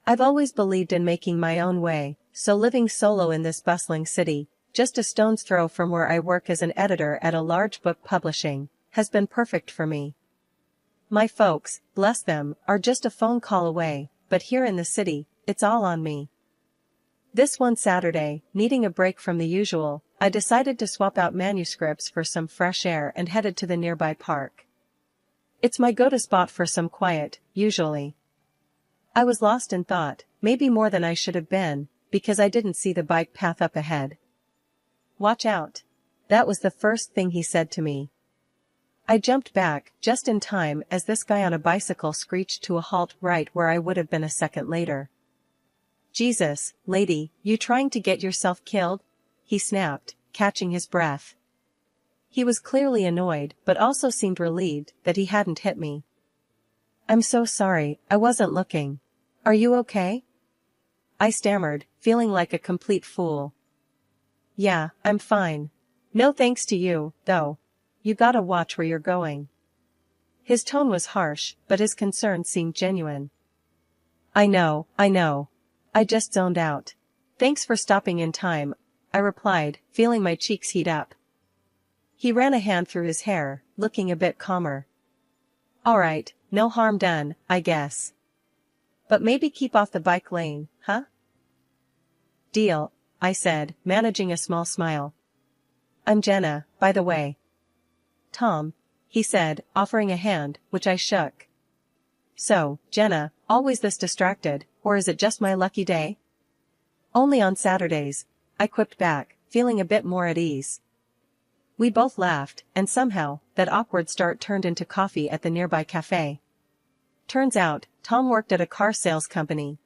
I've always believed in making my own way, so living solo in this bustling city, just a stone's throw from where I work as an editor at a large book publishing, has been perfect for me. My folks, bless them, are just a phone call away, but here in the city, it's all on me. This one Saturday, needing a break from the usual, I decided to swap out manuscripts for some fresh air and headed to the nearby park. It's my go-to spot for some quiet, usually. I was lost in thought, maybe more than I should have been, because I didn't see the bike path up ahead. "Watch out." That was the first thing he said to me. I jumped back, just in time as this guy on a bicycle screeched to a halt right where I would have been a second later. "Jesus, lady, you trying to get yourself killed?" he snapped, catching his breath. He was clearly annoyed but also seemed relieved that he hadn't hit me. "I'm so sorry, I wasn't looking. Are you okay?" I stammered, feeling like a complete fool. "Yeah, I'm fine. No thanks to you, though. You gotta watch where you're going." His tone was harsh, but his concern seemed genuine. I know. I just zoned out. "Thanks for stopping in time," I replied, feeling my cheeks heat up. He ran a hand through his hair, looking a bit calmer. "Alright, no harm done, I guess. But maybe keep off the bike lane, huh?" "Deal," I said, managing a small smile. "I'm Jenna, by the way." "Tom," he said, offering a hand, which I shook. "So, Jenna, always this distracted, or is it just my lucky day?" "Only on Saturdays," I quipped back, feeling a bit more at ease. We both laughed, and somehow, that awkward start turned into coffee at the nearby cafe. Turns out, Tom worked at a car sales company.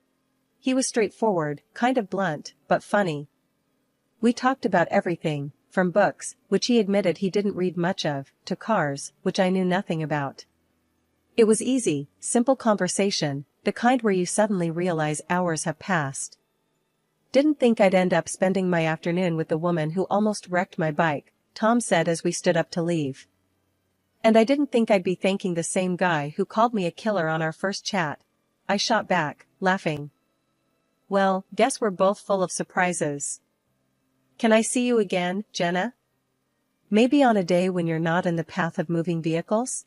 He was straightforward, kind of blunt, but funny. We talked about everything, from books, which he admitted he didn't read much of, to cars, which I knew nothing about. It was easy, simple conversation, the kind where you suddenly realize hours have passed. "Didn't think I'd end up spending my afternoon with the woman who almost wrecked my bike," Tom said as we stood up to leave. "And I didn't think I'd be thanking the same guy who called me a killer on our first chat," I shot back, laughing. "Well, guess we're both full of surprises. Can I see you again, Jenna? Maybe on a day when you're not in the path of moving vehicles?"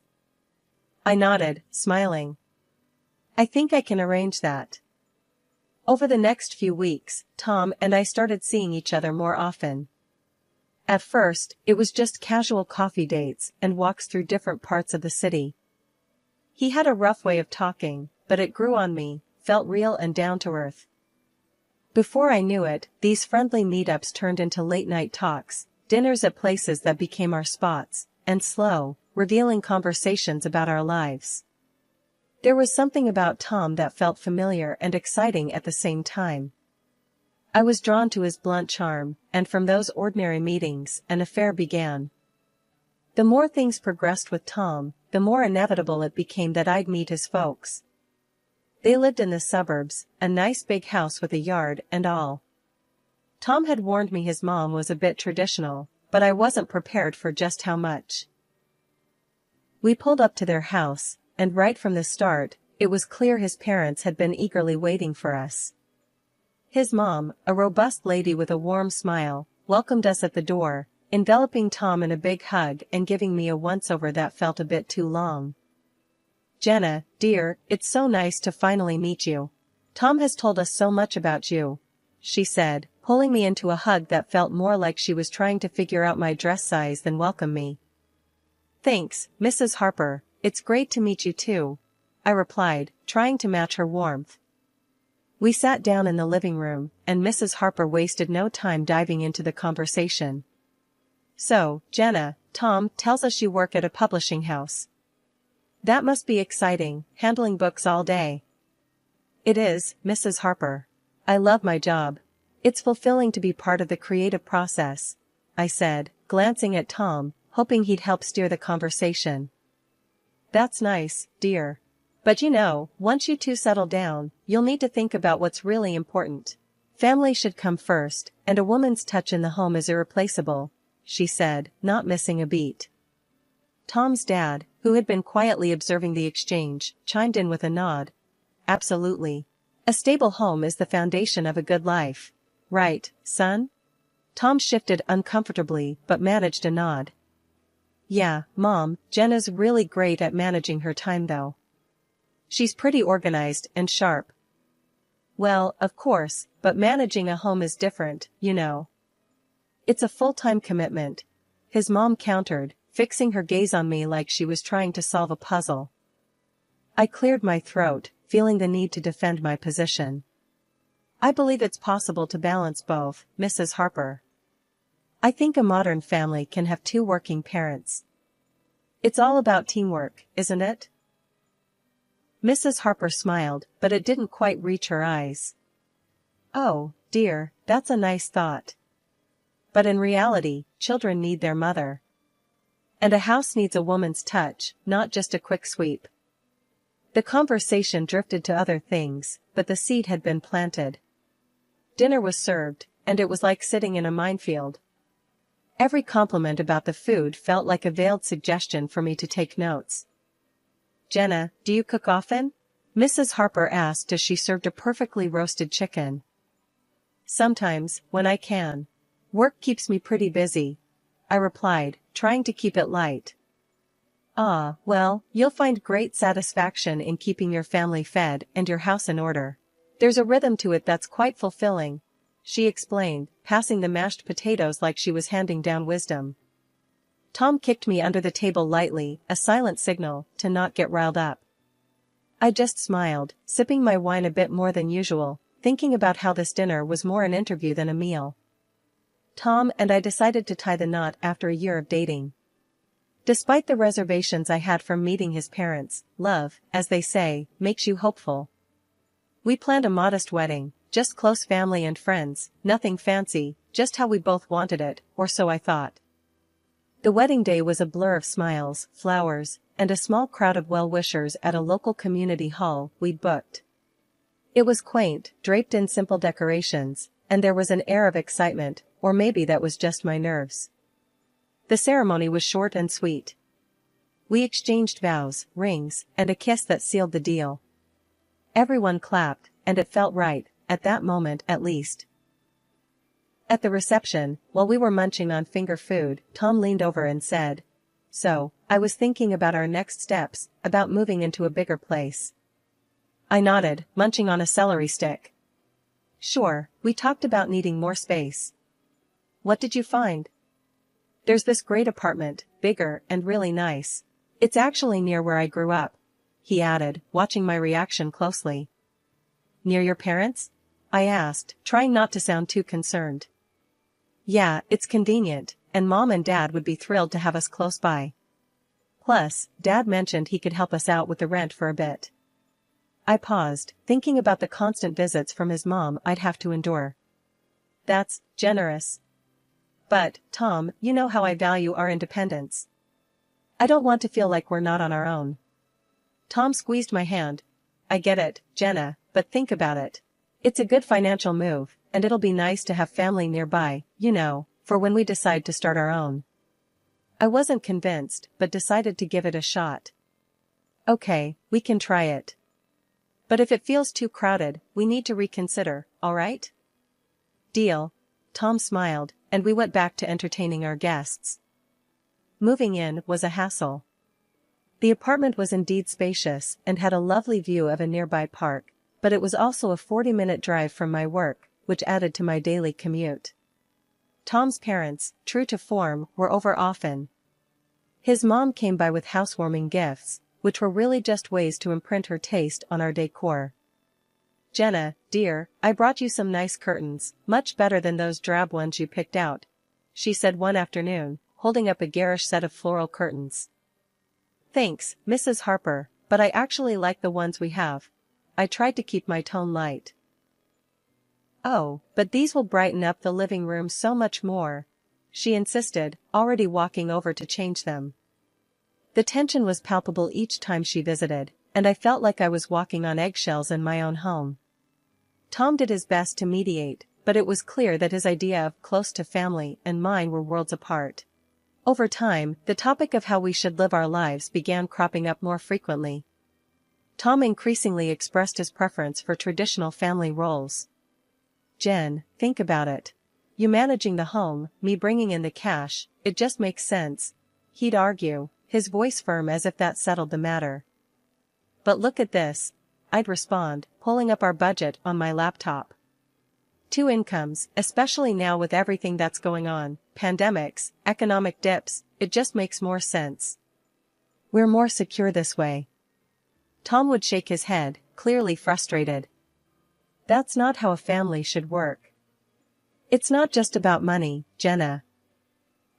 I nodded, smiling. "I think I can arrange that." Over the next few weeks, Tom and I started seeing each other more often. At first, it was just casual coffee dates and walks through different parts of the city. He had a rough way of talking, but it grew on me, felt real and down to earth. Before I knew it, these friendly meetups turned into late-night talks, dinners at places that became our spots, and slow, revealing conversations about our lives. There was something about Tom that felt familiar and exciting at the same time. I was drawn to his blunt charm, and from those ordinary meetings, an affair began. The more things progressed with Tom, the more inevitable it became that I'd meet his folks. They lived in the suburbs, a nice big house with a yard and all. Tom had warned me his mom was a bit traditional, but I wasn't prepared for just how much. We pulled up to their house, and right from the start, it was clear his parents had been eagerly waiting for us. His mom, a robust lady with a warm smile, welcomed us at the door, enveloping Tom in a big hug and giving me a once-over that felt a bit too long. "Jenna, dear, it's so nice to finally meet you. Tom has told us so much about you," she said, pulling me into a hug that felt more like she was trying to figure out my dress size than welcome me. "Thanks, Mrs. Harper, it's great to meet you too," I replied, trying to match her warmth. We sat down in the living room, and Mrs. Harper wasted no time diving into the conversation. "So, Jenna, Tom tells us you work at a publishing house. That must be exciting, handling books all day." "It is, Mrs. Harper. I love my job. It's fulfilling to be part of the creative process," I said, glancing at Tom, hoping he'd help steer the conversation. "That's nice, dear. But you know, once you two settle down, you'll need to think about what's really important. Family should come first, and a woman's touch in the home is irreplaceable," she said, not missing a beat. Tom's dad, who had been quietly observing the exchange, chimed in with a nod. "Absolutely. A stable home is the foundation of a good life. Right, son? Tom shifted uncomfortably but managed a nod. Yeah, Mom, Jenna's really great at managing her time though. She's pretty organized and sharp. Well, of course, but managing a home is different, you know. It's a full-time commitment, his mom countered, fixing her gaze on me like she was trying to solve a puzzle. I cleared my throat, feeling the need to defend my position. I believe it's possible to balance both, Mrs. Harper. I think a modern family can have two working parents. It's all about teamwork, isn't it? Mrs. Harper smiled, but it didn't quite reach her eyes. Oh, dear, that's a nice thought. But in reality, children need their mother. And a house needs a woman's touch, not just a quick sweep. The conversation drifted to other things, but the seed had been planted. Dinner was served, and it was like sitting in a minefield. Every compliment about the food felt like a veiled suggestion for me to take notes. Jenna, do you cook often? Mrs. Harper asked as she served a perfectly roasted chicken. Sometimes, when I can. Work keeps me pretty busy, I replied, trying to keep it light. Ah, well, you'll find great satisfaction in keeping your family fed and your house in order. There's a rhythm to it that's quite fulfilling, she explained, passing the mashed potatoes like she was handing down wisdom. Tom kicked me under the table lightly, a silent signal to not get riled up. I just smiled, sipping my wine a bit more than usual, thinking about how this dinner was more an interview than a meal. Tom and I decided to tie the knot after a year of dating. Despite the reservations I had from meeting his parents, love, as they say, makes you hopeful. We planned a modest wedding, just close family and friends, nothing fancy, just how we both wanted it, or so I thought. The wedding day was a blur of smiles, flowers, and a small crowd of well-wishers at a local community hall we'd booked. It was quaint, draped in simple decorations, and there was an air of excitement, or maybe that was just my nerves. The ceremony was short and sweet. We exchanged vows, rings, and a kiss that sealed the deal. Everyone clapped, and it felt right, at that moment at least. At the reception, while we were munching on finger food, Tom leaned over and said, "So, I was thinking about our next steps, about moving into a bigger place." I nodded, munching on a celery stick. Sure, we talked about needing more space. What did you find? There's this great apartment, bigger and really nice. It's actually near where I grew up, he added, watching my reaction closely. Near your parents? I asked, trying not to sound too concerned. Yeah, it's convenient, and Mom and Dad would be thrilled to have us close by. Plus, Dad mentioned he could help us out with the rent for a bit. I paused, thinking about the constant visits from his mom I'd have to endure. That's generous. But, Tom, you know how I value our independence. I don't want to feel like we're not on our own. Tom squeezed my hand. I get it, Jenna, but think about it. It's a good financial move, and it'll be nice to have family nearby, you know, for when we decide to start our own. I wasn't convinced, but decided to give it a shot. Okay, we can try it. But if it feels too crowded, we need to reconsider, all right? Deal. Tom smiled, and we went back to entertaining our guests. Moving in was a hassle. The apartment was indeed spacious and had a lovely view of a nearby park, but it was also a 40-minute drive from my work, which added to my daily commute. Tom's parents, true to form, were over often. His mom came by with housewarming gifts, which were really just ways to imprint her taste on our decor. Jenna, dear, I brought you some nice curtains, much better than those drab ones you picked out, she said one afternoon, holding up a garish set of floral curtains. Thanks, Mrs. Harper, but I actually like the ones we have. I tried to keep my tone light. Oh, but these will brighten up the living room so much more, she insisted, already walking over to change them. The tension was palpable each time she visited, and I felt like I was walking on eggshells in my own home. Tom did his best to mediate, but it was clear that his idea of close to family and mine were worlds apart. Over time, the topic of how we should live our lives began cropping up more frequently. Tom increasingly expressed his preference for traditional family roles. "Jen, think about it. You managing the home, me bringing in the cash, it just makes sense," he'd argue, his voice firm as if that settled the matter. "But look at this," I'd respond, pulling up our budget on my laptop. "Two incomes, especially now with everything that's going on, pandemics, economic dips, it just makes more sense. We're more secure this way." Tom would shake his head, clearly frustrated. "That's not how a family should work. It's not just about money, Jenna.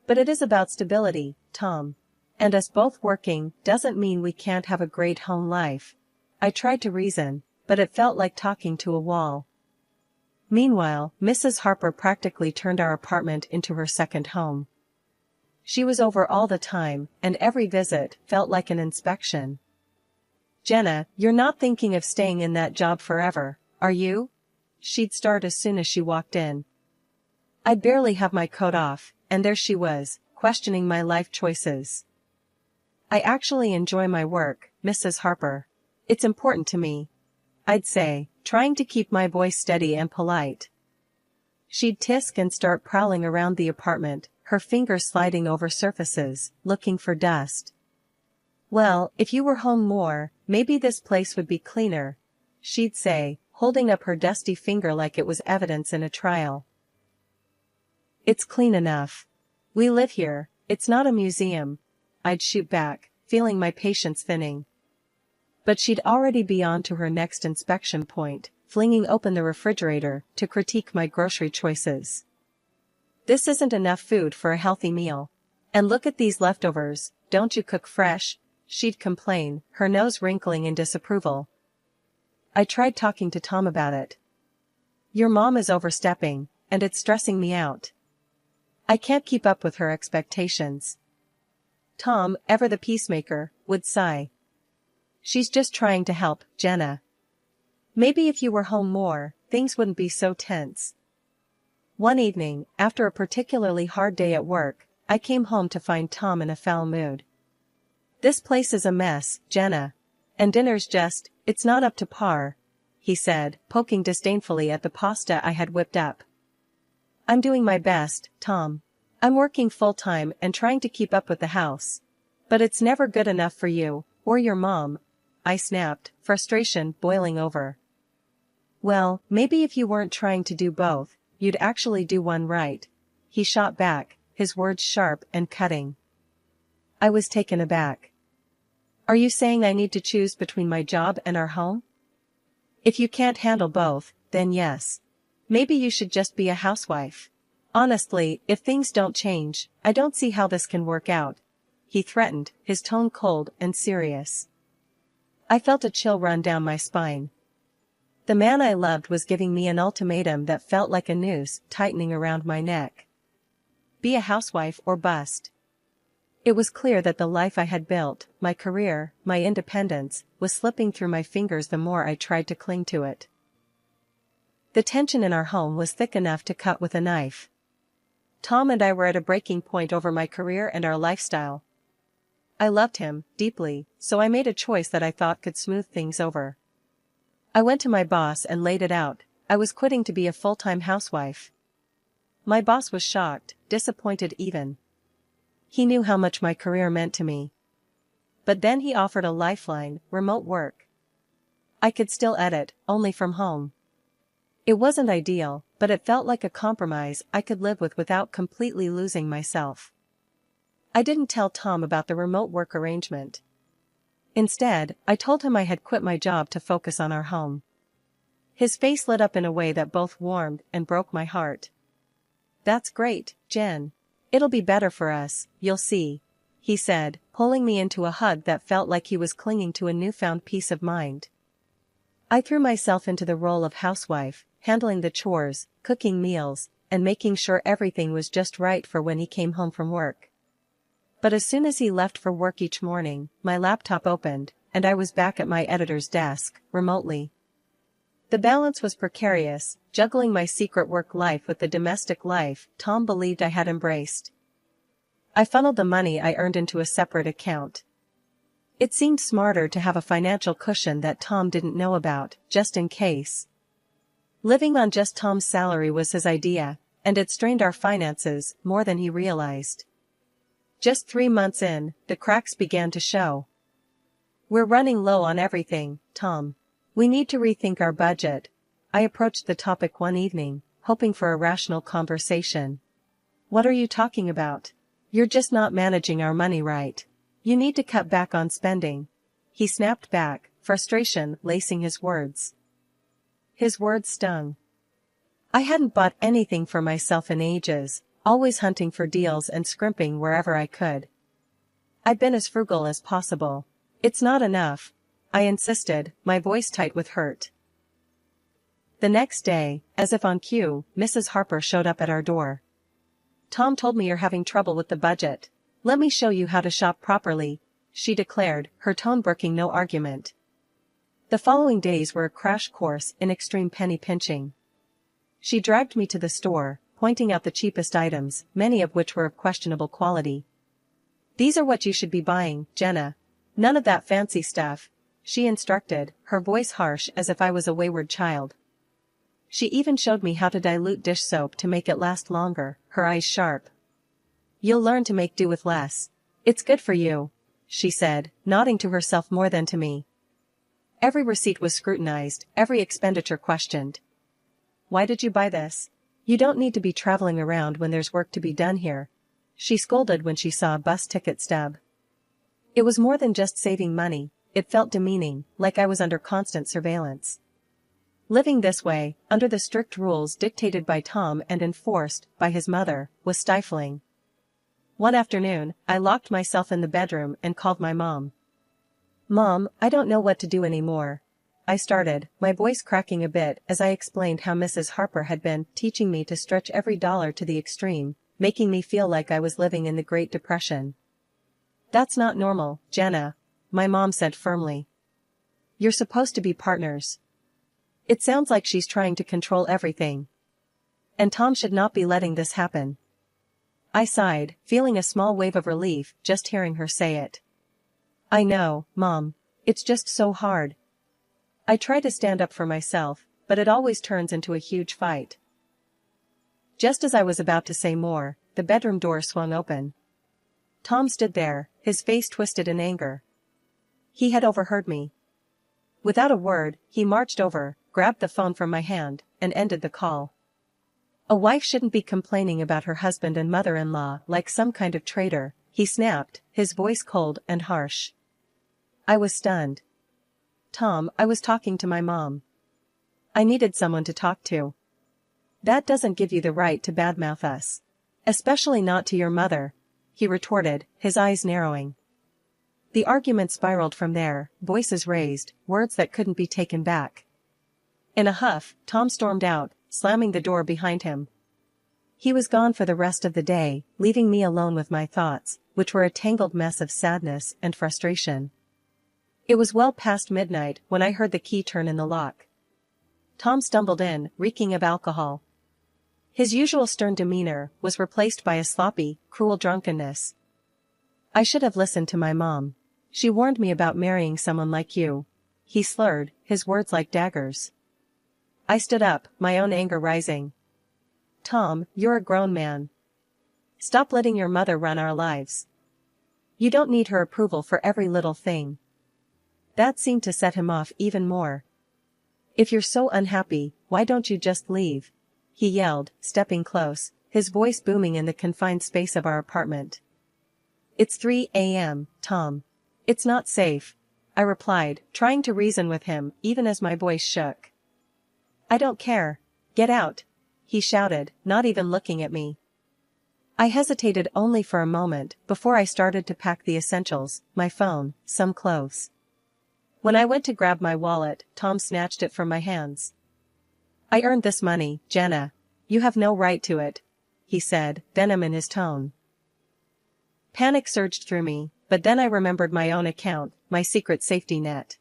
But it is about stability, Tom. And us both working doesn't mean we can't have a great home life." I tried to reason, but it felt like talking to a wall. Meanwhile, Mrs. Harper practically turned our apartment into her second home. She was over all the time, and every visit felt like an inspection. "Jenna, you're not thinking of staying in that job forever, are you?" she'd start as soon as she walked in. I'd barely have my coat off, and there she was, questioning my life choices. "I actually enjoy my work, Mrs. Harper. It's important to me," I'd say, trying to keep my voice steady and polite. She'd tisk and start prowling around the apartment, her fingers sliding over surfaces, looking for dust. "Well, if you were home more, maybe this place would be cleaner," she'd say, holding up her dusty finger like it was evidence in a trial. "It's clean enough. We live here, it's not a museum," I'd shoot back, feeling my patience thinning. But she'd already be on to her next inspection point, flinging open the refrigerator to critique my grocery choices. "This isn't enough food for a healthy meal. And look at these leftovers, don't you cook fresh?" she'd complain, her nose wrinkling in disapproval. I tried talking to Tom about it. "Your mom is overstepping, and it's stressing me out. I can't keep up with her expectations." Tom, ever the peacemaker, would sigh. "She's just trying to help, Jenna. Maybe if you were home more, things wouldn't be so tense." One evening, after a particularly hard day at work, I came home to find Tom in a foul mood. "This place is a mess, Jenna. And dinner's it's not up to par," he said, poking disdainfully at the pasta I had whipped up. "I'm doing my best, Tom. I'm working full-time and trying to keep up with the house. But it's never good enough for you, or your mom," I snapped, frustration boiling over. "Well, maybe if you weren't trying to do both, you'd actually do one right," he shot back, his words sharp and cutting. I was taken aback. "Are you saying I need to choose between my job and our home? If you can't handle both, then yes. Maybe you should just be a housewife. Honestly, if things don't change, I don't see how this can work out," he threatened, his tone cold and serious. I felt a chill run down my spine. The man I loved was giving me an ultimatum that felt like a noose tightening around my neck. Be a housewife or bust. It was clear that the life I had built, my career, my independence, was slipping through my fingers the more I tried to cling to it. The tension in our home was thick enough to cut with a knife. Tom and I were at a breaking point over my career and our lifestyle. I loved him, deeply, so I made a choice that I thought could smooth things over. I went to my boss and laid it out. I was quitting to be a full-time housewife. My boss was shocked, disappointed even. He knew how much my career meant to me. But then he offered a lifeline, remote work. I could still edit, only from home. It wasn't ideal, but it felt like a compromise I could live with without completely losing myself. I didn't tell Tom about the remote work arrangement. Instead, I told him I had quit my job to focus on our home. His face lit up in a way that both warmed and broke my heart. "That's great, Jen. It'll be better for us, you'll see," he said, pulling me into a hug that felt like he was clinging to a newfound peace of mind. I threw myself into the role of housewife, handling the chores, cooking meals, and making sure everything was just right for when he came home from work. But as soon as he left for work each morning, my laptop opened, and I was back at my editor's desk, remotely. The balance was precarious, juggling my secret work life with the domestic life Tom believed I had embraced. I funneled the money I earned into a separate account. It seemed smarter to have a financial cushion that Tom didn't know about, just in case. Living on just Tom's salary was his idea, and it strained our finances more than he realized. Just 3 months in, the cracks began to show. "We're running low on everything, Tom. We need to rethink our budget." I approached the topic one evening, hoping for a rational conversation. "What are you talking about? You're just not managing our money right. You need to cut back on spending." He snapped back, frustration lacing his words. His words stung. I hadn't bought anything for myself in ages, always hunting for deals and scrimping wherever I could. I'd been as frugal as possible. "It's not enough," I insisted, my voice tight with hurt. The next day, as if on cue, Mrs. Harper showed up at our door. "Tom told me you're having trouble with the budget. Let me show you how to shop properly," she declared, her tone brooking no argument. The following days were a crash course in extreme penny pinching. She dragged me to the store, pointing out the cheapest items, many of which were of questionable quality. "These are what you should be buying, Jenna. None of that fancy stuff," she instructed, her voice harsh as if I was a wayward child. She even showed me how to dilute dish soap to make it last longer, her eyes sharp. "You'll learn to make do with less. It's good for you," she said, nodding to herself more than to me. Every receipt was scrutinized, every expenditure questioned. "Why did you buy this? You don't need to be traveling around when there's work to be done here," she scolded when she saw a bus ticket stub. It was more than just saving money, it felt demeaning, like I was under constant surveillance. Living this way, under the strict rules dictated by Tom and enforced by his mother, was stifling. One afternoon, I locked myself in the bedroom and called my mom. "Mom, I don't know what to do anymore," I started, my voice cracking a bit as I explained how Mrs. Harper had been teaching me to stretch every dollar to the extreme, making me feel like I was living in the Great Depression. "That's not normal, Jenna," my mom said firmly. "You're supposed to be partners. It sounds like she's trying to control everything. And Tom should not be letting this happen." I sighed, feeling a small wave of relief just hearing her say it. "I know, Mom. It's just so hard. I try to stand up for myself, but it always turns into a huge fight." Just as I was about to say more, the bedroom door swung open. Tom stood there, his face twisted in anger. He had overheard me. Without a word, he marched over, grabbed the phone from my hand, and ended the call. "A wife shouldn't be complaining about her husband and mother-in-law like some kind of traitor," he snapped, his voice cold and harsh. I was stunned. "Tom, I was talking to my mom. I needed someone to talk to." "That doesn't give you the right to badmouth us. Especially not to your mother," he retorted, his eyes narrowing. The argument spiraled from there, voices raised, words that couldn't be taken back. In a huff, Tom stormed out, slamming the door behind him. He was gone for the rest of the day, leaving me alone with my thoughts, which were a tangled mess of sadness and frustration. It was well past midnight when I heard the key turn in the lock. Tom stumbled in, reeking of alcohol. His usual stern demeanor was replaced by a sloppy, cruel drunkenness. "I should have listened to my mom. She warned me about marrying someone like you," he slurred, his words like daggers. I stood up, my own anger rising. "Tom, you're a grown man. Stop letting your mother run our lives. You don't need her approval for every little thing." That seemed to set him off even more. "If you're so unhappy, why don't you just leave?" he yelled, stepping close, his voice booming in the confined space of our apartment. "It's 3 a.m., Tom. It's not safe," I replied, trying to reason with him even as my voice shook. "I don't care. Get out," he shouted, not even looking at me. I hesitated only for a moment before I started to pack the essentials, my phone, some clothes. When I went to grab my wallet, Tom snatched it from my hands. "I earned this money, Jenna. You have no right to it," he said, venom in his tone. Panic surged through me, but then I remembered my own account, my secret safety net.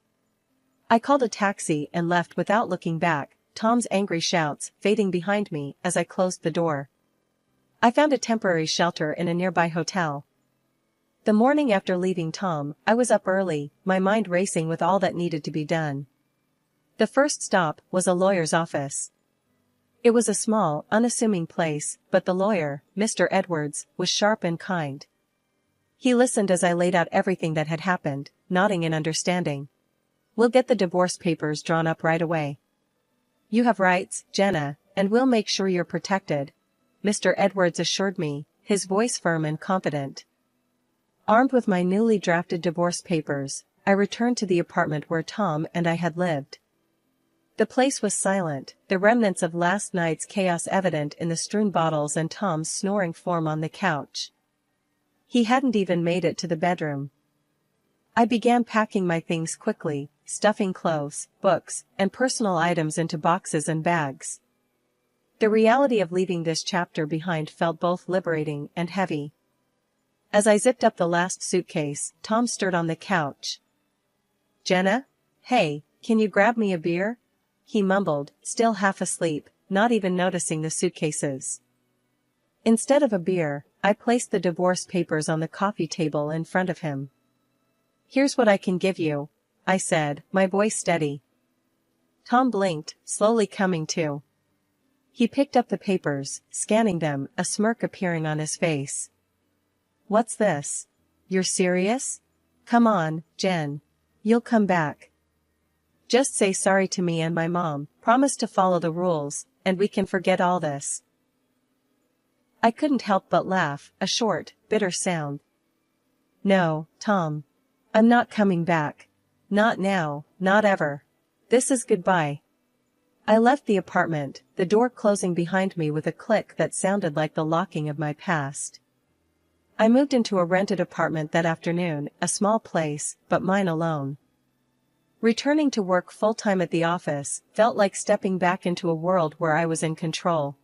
I called a taxi and left without looking back, Tom's angry shouts fading behind me as I closed the door. I found a temporary shelter in a nearby hotel. The morning after leaving Tom, I was up early, my mind racing with all that needed to be done. The first stop was a lawyer's office. It was a small, unassuming place, but the lawyer, Mr. Edwards, was sharp and kind. He listened as I laid out everything that had happened, nodding in understanding. "We'll get the divorce papers drawn up right away. You have rights, Jenna, and we'll make sure you're protected," Mr. Edwards assured me, his voice firm and confident. Armed with my newly drafted divorce papers, I returned to the apartment where Tom and I had lived. The place was silent, the remnants of last night's chaos evident in the strewn bottles and Tom's snoring form on the couch. He hadn't even made it to the bedroom. I began packing my things quickly, stuffing clothes, books, and personal items into boxes and bags. The reality of leaving this chapter behind felt both liberating and heavy. As I zipped up the last suitcase, Tom stirred on the couch. "Jenna? Hey, can you grab me a beer?" he mumbled, still half asleep, not even noticing the suitcases. Instead of a beer, I placed the divorce papers on the coffee table in front of him. "Here's what I can give you," I said, my voice steady. Tom blinked, slowly coming to. He picked up the papers, scanning them, a smirk appearing on his face. "What's this? You're serious? Come on, Jen. You'll come back. Just say sorry to me and my mom, promise to follow the rules, and we can forget all this." I couldn't help but laugh, a short, bitter sound. "No, Tom. I'm not coming back. Not now, not ever. This is goodbye." I left the apartment, the door closing behind me with a click that sounded like the locking of my past. I moved into a rented apartment that afternoon, a small place, but mine alone. Returning to work full-time at the office felt like stepping back into a world where I was in control.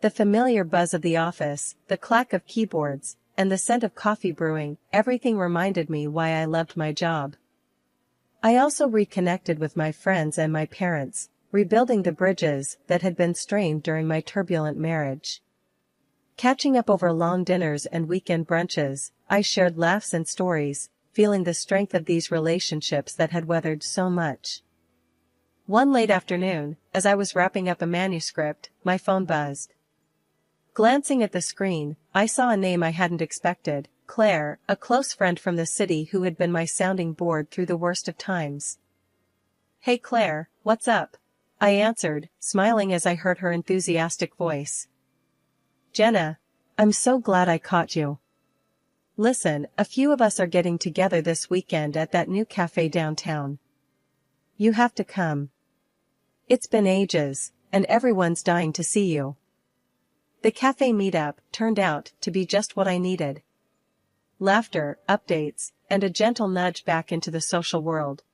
The familiar buzz of the office, the clack of keyboards, and the scent of coffee brewing, everything reminded me why I loved my job. I also reconnected with my friends and my parents, rebuilding the bridges that had been strained during my turbulent marriage. Catching up over long dinners and weekend brunches, I shared laughs and stories, feeling the strength of these relationships that had weathered so much. One late afternoon, as I was wrapping up a manuscript, my phone buzzed. Glancing at the screen, I saw a name I hadn't expected, Claire, a close friend from the city who had been my sounding board through the worst of times. "Hey Claire, what's up?" I answered, smiling as I heard her enthusiastic voice. "Jenna, I'm so glad I caught you. Listen, a few of us are getting together this weekend at that new cafe downtown. You have to come. It's been ages, and everyone's dying to see you." The cafe meetup turned out to be just what I needed. Laughter, updates, and a gentle nudge back into the social world.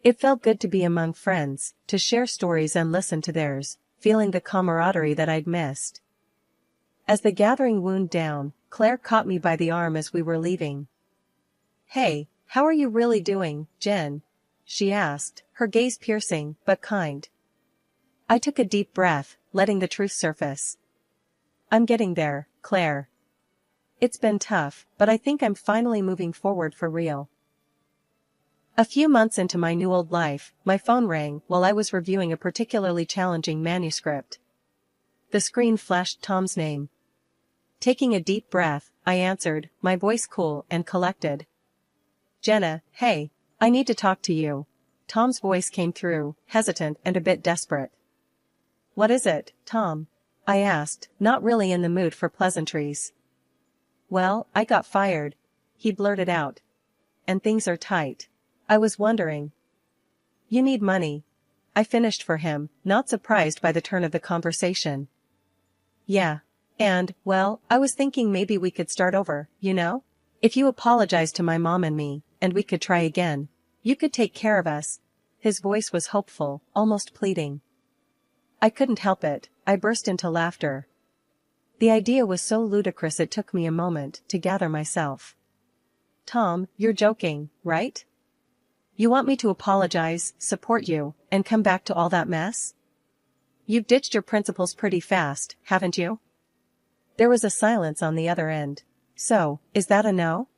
It felt good to be among friends, to share stories and listen to theirs, feeling the camaraderie that I'd missed. As the gathering wound down, Claire caught me by the arm as we were leaving. "Hey, how are you really doing, Jen?" she asked, her gaze piercing, but kind. I took a deep breath, letting the truth surface. "I'm getting there, Claire. It's been tough, but I think I'm finally moving forward for real." A few months into my new old life, my phone rang while I was reviewing a particularly challenging manuscript. The screen flashed Tom's name. Taking a deep breath, I answered, my voice cool and collected. "Jenna, hey, I need to talk to you." Tom's voice came through, hesitant and a bit desperate. "What is it, Tom?" I asked, not really in the mood for pleasantries. "Well, I got fired," he blurted out. "And things are tight. I was wondering." "You need money." I finished for him, not surprised by the turn of the conversation. "Yeah. And, well, I was thinking maybe we could start over, you know? If you apologize to my mom and me, and we could try again, you could take care of us." His voice was hopeful, almost pleading. I couldn't help it, I burst into laughter. The idea was so ludicrous it took me a moment to gather myself. "Tom, you're joking, right? You want me to apologize, support you, and come back to all that mess? You've ditched your principles pretty fast, haven't you?" There was a silence on the other end. So, is that a no?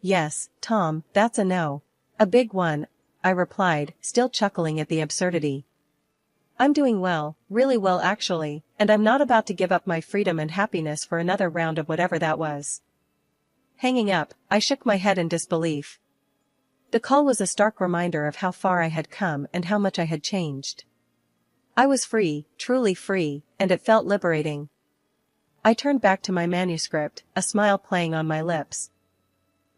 Yes, Tom, that's a no. A big one, I replied, still chuckling at the absurdity. I'm doing well, really well actually, and I'm not about to give up my freedom and happiness for another round of whatever that was. Hanging up, I shook my head in disbelief. The call was a stark reminder of how far I had come and how much I had changed. I was free, truly free, and it felt liberating. I turned back to my manuscript, a smile playing on my lips.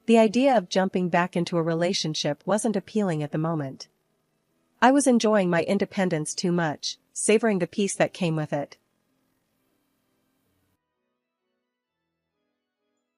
The idea of jumping back into a relationship wasn't appealing at the moment. I was enjoying my independence too much, savoring the peace that came with it.